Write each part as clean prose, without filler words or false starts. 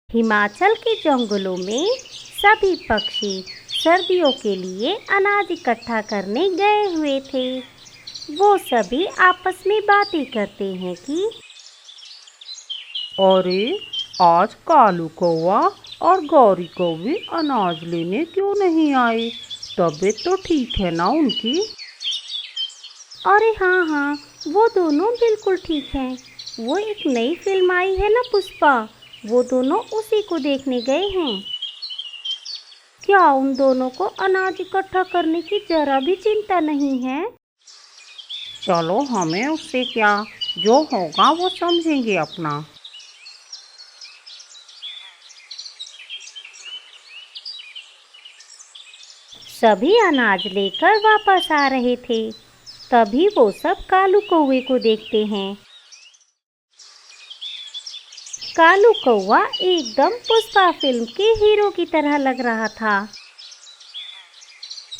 हिमाचल के जंगलों में सभी पक्षी सर्दियों के लिए अनाज इकट्ठा करने गए हुए थे। वो सभी आपस में बातें करते हैं कि अरे, आज कालू कौवा और गौरी कौवी अनाज लेने क्यों नहीं आए? तबीयत तो ठीक है ना उनकी? अरे हाँ हाँ, वो दोनों बिल्कुल ठीक हैं। वो एक नई फिल्म आई है ना पुष्पा, वो दोनों उसी को देखने गए हैं। क्या उन दोनों को अनाज इकट्ठा करने की जरा भी चिंता नहीं है? चलो, हमें उससे क्या, जो होगा वो समझेंगे अपना। सभी अनाज लेकर वापस आ रहे थे। तभी वो सब कालू कौवे को देखते हैं। कालू कौवा एकदम पुष्पा फिल्म के हीरो की तरह लग रहा था।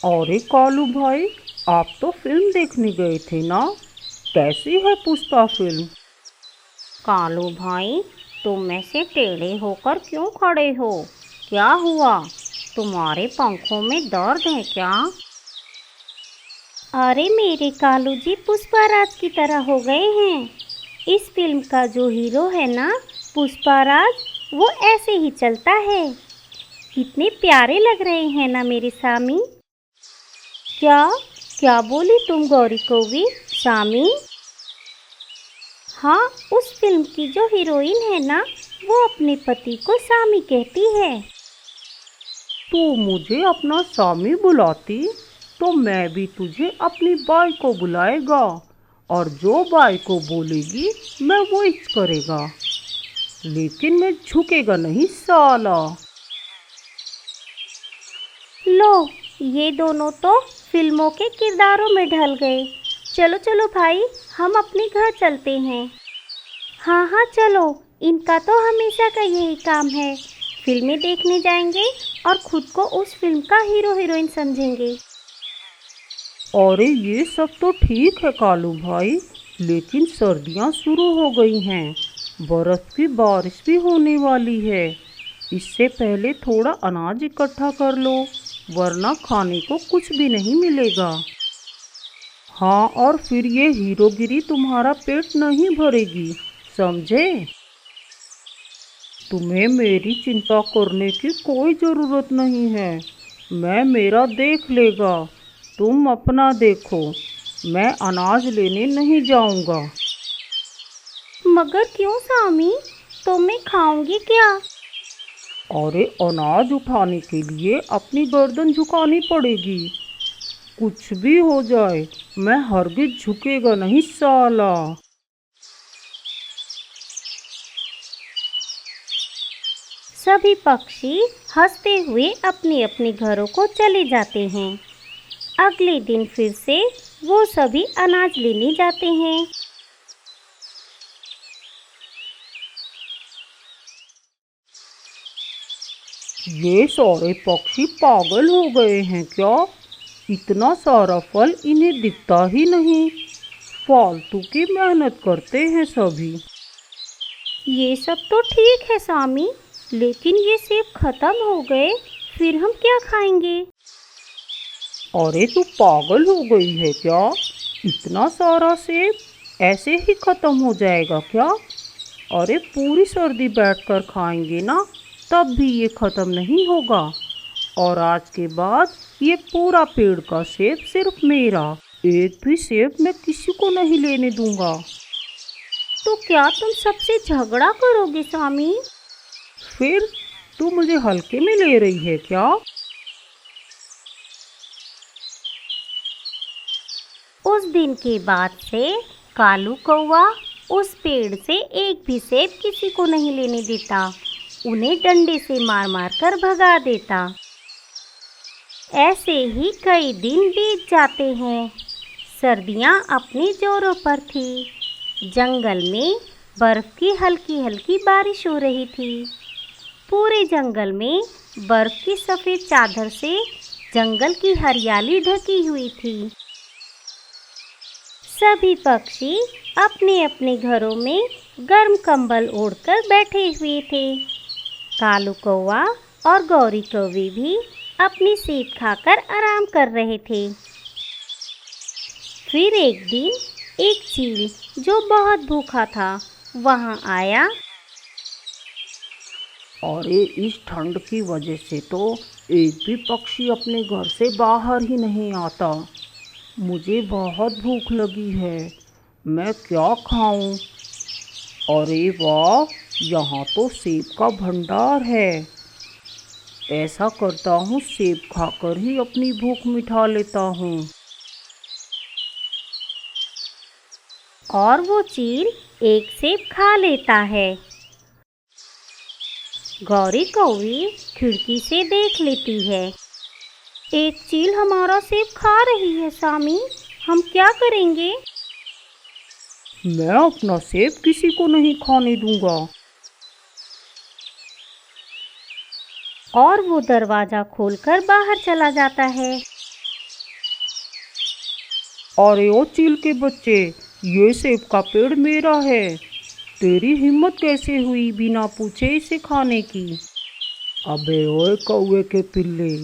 अरे कालू भाई, आप तो फिल्म देखने गए थे ना? कैसी है पुष्पा फिल्म? कालू भाई, तुम ऐसे टेढ़े होकर क्यों खड़े हो? क्या हुआ? तुम्हारे पंखों में दर्द है क्या? अरे मेरे कालू जी पुष्पाराज की तरह हो गए हैं। इस फिल्म का जो हीरो है ना, पुष्पाराज, वो ऐसे ही चलता है। कितने प्यारे लग रहे हैं ना मेरे सामी। क्या क्या बोली तुम गौरी कौवी? सामी? हाँ, उस फिल्म की जो हीरोइन है ना, वो अपने पति को सामी कहती है। तू मुझे अपना स्वामी बुलाती तो मैं भी तुझे अपनी बाई को बुलाएगा, और जो बाई को बोलेगी मैं वही करेगा। लेकिन मैं झुकेगा नहीं साला। लो, ये दोनों तो फिल्मों के किरदारों में ढल गए। चलो चलो भाई, हम अपने घर चलते हैं। हाँ हाँ चलो, इनका तो हमेशा का यही काम है। फिल्में देखने जाएंगे और खुद को उस फिल्म का हीरो हीरोइन समझेंगे। अरे ये सब तो ठीक है कालू भाई, लेकिन सर्दियाँ शुरू हो गई हैं, बर्फ़ की बारिश भी होने वाली है। इससे पहले थोड़ा अनाज इकट्ठा कर लो, वरना खाने को कुछ भी नहीं मिलेगा। हाँ, और फिर ये हीरोगिरी तुम्हारा पेट नहीं भरेगी, समझे? तुम्हें मेरी चिंता करने की कोई ज़रूरत नहीं है। मैं मेरा देख लेगा, तुम अपना देखो। मैं अनाज लेने नहीं जाऊंगा। मगर क्यों सामी? तो मैं खाऊंगी क्या? अरे, अनाज उठाने के लिए अपनी गर्दन झुकानी पड़ेगी। कुछ भी हो जाए, मैं हरगिज झुकेगा नहीं साला। सभी पक्षी हंसते हुए अपने अपने घरों को चले जाते हैं। अगले दिन फिर से वो सभी अनाज लेने जाते हैं। ये सारे पक्षी पागल हो गए हैं क्या? इतना सारा फल इन्हें दिखता ही नहीं। फालतू की मेहनत करते हैं सभी। ये सब तो ठीक है सामी, लेकिन ये सेब खत्म हो गए, फिर हम क्या खाएंगे? अरे तू पागल हो गई है क्या? इतना सारा सेब ऐसे ही खत्म हो जाएगा क्या? अरे पूरी सर्दी बैठकर खाएंगे ना, तब भी ये खत्म नहीं होगा। और आज के बाद ये पूरा पेड़ का सेब सिर्फ मेरा। एक भी सेब मैं किसी को नहीं लेने दूंगा। तो क्या तुम सबसे झगड़ा करोगे सामी? फिर तू मुझे हल्के में ले रही है क्या? उस दिन के बाद से कालू कौवा उस पेड़ से एक भी सेब किसी को नहीं लेने देता। उन्हें डंडे से मार मार कर भगा देता। ऐसे ही कई दिन बीत जाते हैं। सर्दियाँ अपने जोरों पर थी। जंगल में बर्फ की हल्की हल्की बारिश हो रही थी। पूरे जंगल में बर्फ की सफ़ेद चादर से जंगल की हरियाली ढकी हुई थी। सभी पक्षी अपने अपने घरों में गर्म कंबल ओढ़कर बैठे हुए थे। कालू कौवा और गौरी कौवी भी अपनी सेब खाकर आराम कर रहे थे। फिर एक दिन एक चील जो बहुत भूखा था वहाँ आया। अरे इस ठंड की वजह से तो एक भी पक्षी अपने घर से बाहर ही नहीं आता। मुझे बहुत भूख लगी है, मैं क्या खाऊं? अरे वाह, यहाँ तो सेब का भंडार है। ऐसा करता हूँ, सेब खाकर ही अपनी भूख मिटा लेता हूँ। और वो चील एक सेब खा लेता है। गौरी कौवी खिड़की से देख लेती है। एक चील हमारा सेब खा रही है सामी, हम क्या करेंगे? मैं अपना सेब किसी को नहीं खाने दूंगा। और वो दरवाजा खोलकर बाहर चला जाता है। अरे ओ चील के बच्चे, ये सेब का पेड़ मेरा है। तेरी हिम्मत कैसे हुई बिना पूछे इसे खाने की? अबे ओए कौवे के पिल्ले,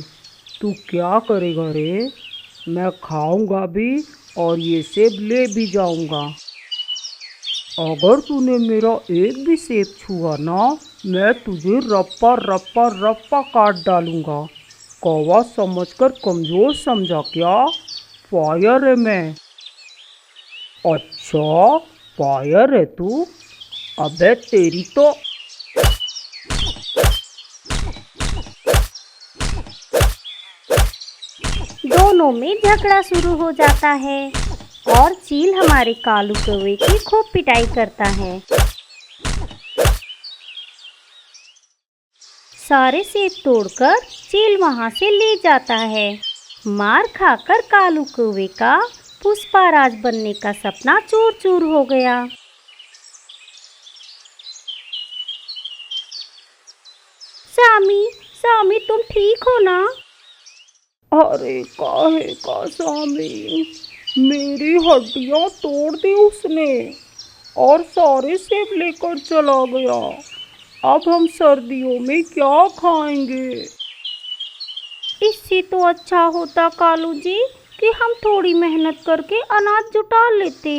तू क्या करेगा रे? मैं खाऊंगा भी और ये सेब ले भी जाऊंगा। अगर तूने मेरा एक भी सेब छुआ ना, मैं तुझे रप्पा रप्पा रप्पा काट डालूंगा। कौवा समझकर कमजोर समझा क्या? फायर है मैं। अच्छा, फायर है तू? अबे तेरी तो। दोनों में झगड़ा शुरू हो जाता है और चील हमारे कालू कौवे की खूब पिटाई करता है। सारे सेब तोड़कर चील वहां से ले जाता है। मार खाकर कालू कौवे का पुष्पाराज बनने का सपना चूर चूर हो गया। सामी, सामी तुम ठीक हो ना? अरे काहे का सामी, मेरी हड्डियां तोड़ दी उसने और सारे सेब लेकर चला गया। अब हम सर्दियों में क्या खाएंगे? इससे तो अच्छा होता कालू जी कि हम थोड़ी मेहनत करके अनाज जुटा लेते।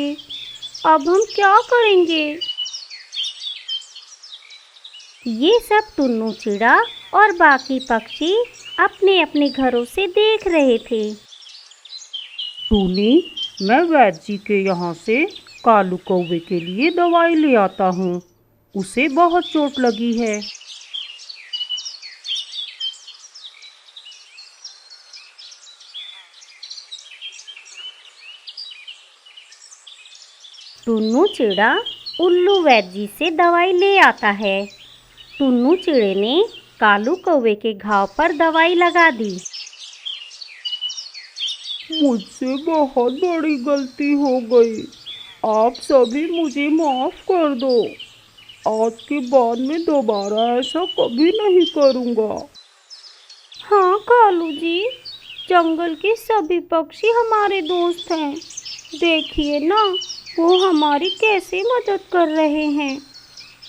अब हम क्या करेंगे? ये सब टुन्नू चिड़ा और बाकी पक्षी अपने अपने घरों से देख रहे थे। टूनी, मैं वैद्य जी के यहाँ से कालू कौवे के लिए दवाई ले आता हूँ। उसे बहुत चोट लगी है। टुन्नू चिड़ा उल्लू वैद्य जी से दवाई ले आता है। टुन्नू चिड़े ने कालू कौवे के घाव पर दवाई लगा दी। मुझसे बहुत बड़ी गलती हो गई, आप सभी मुझे माफ़ कर दो। आज के बाद मैं दोबारा ऐसा कभी नहीं करूँगा। हाँ कालू जी, जंगल के सभी पक्षी हमारे दोस्त हैं। देखिए ना, वो हमारी कैसे मदद कर रहे हैं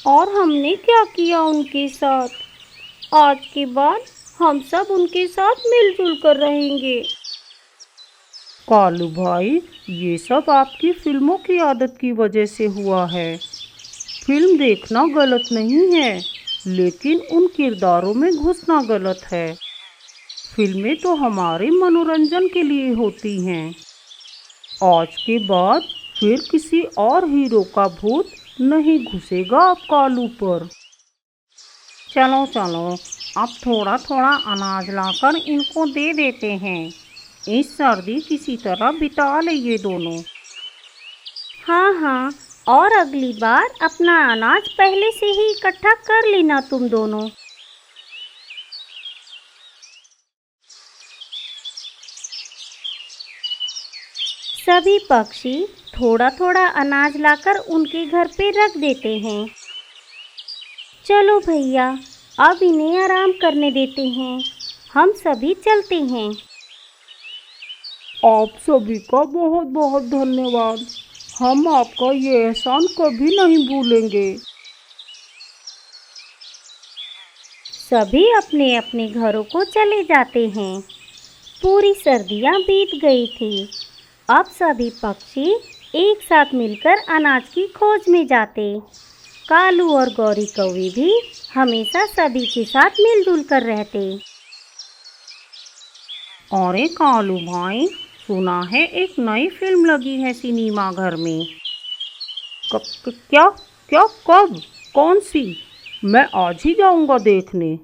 और हमने क्या किया उनके साथ। आज के बाद हम सब उनके साथ मिलजुल कर रहेंगे। कालू भाई, ये सब आपकी फिल्मों की आदत की वजह से हुआ है। फिल्म देखना गलत नहीं है, लेकिन उन किरदारों में घुसना गलत है। फिल्में तो हमारे मनोरंजन के लिए होती हैं। आज के बाद फिर किसी और हीरो का भूत नहीं घुसेगा आप कालू पर। चलो चलो, अब थोड़ा थोड़ा अनाज लाकर इनको दे देते हैं। इस सर्दी किसी तरह बिता ले ये दोनों। हाँ हाँ, और अगली बार अपना अनाज पहले से ही इकट्ठा कर लेना तुम दोनों। सभी पक्षी थोड़ा थोड़ा अनाज लाकर उनके घर पे रख देते हैं। चलो भैया, अब इन्हें आराम करने देते हैं, हम सभी चलते हैं। आप सभी का बहुत बहुत धन्यवाद। हम आपका ये एहसान कभी नहीं भूलेंगे। सभी अपने अपने घरों को चले जाते हैं। पूरी सर्दियाँ बीत गई थी। अब सभी पक्षी एक साथ मिलकर अनाज की खोज में जाते। कालू और गौरी कौवे भी हमेशा सभी के साथ मिलजुल कर रहते। अरे कालू भाई, सुना है एक नई फिल्म लगी है सिनेमा घर में। क्या क्या कब? कौन सी? मैं आज ही जाऊंगा देखने।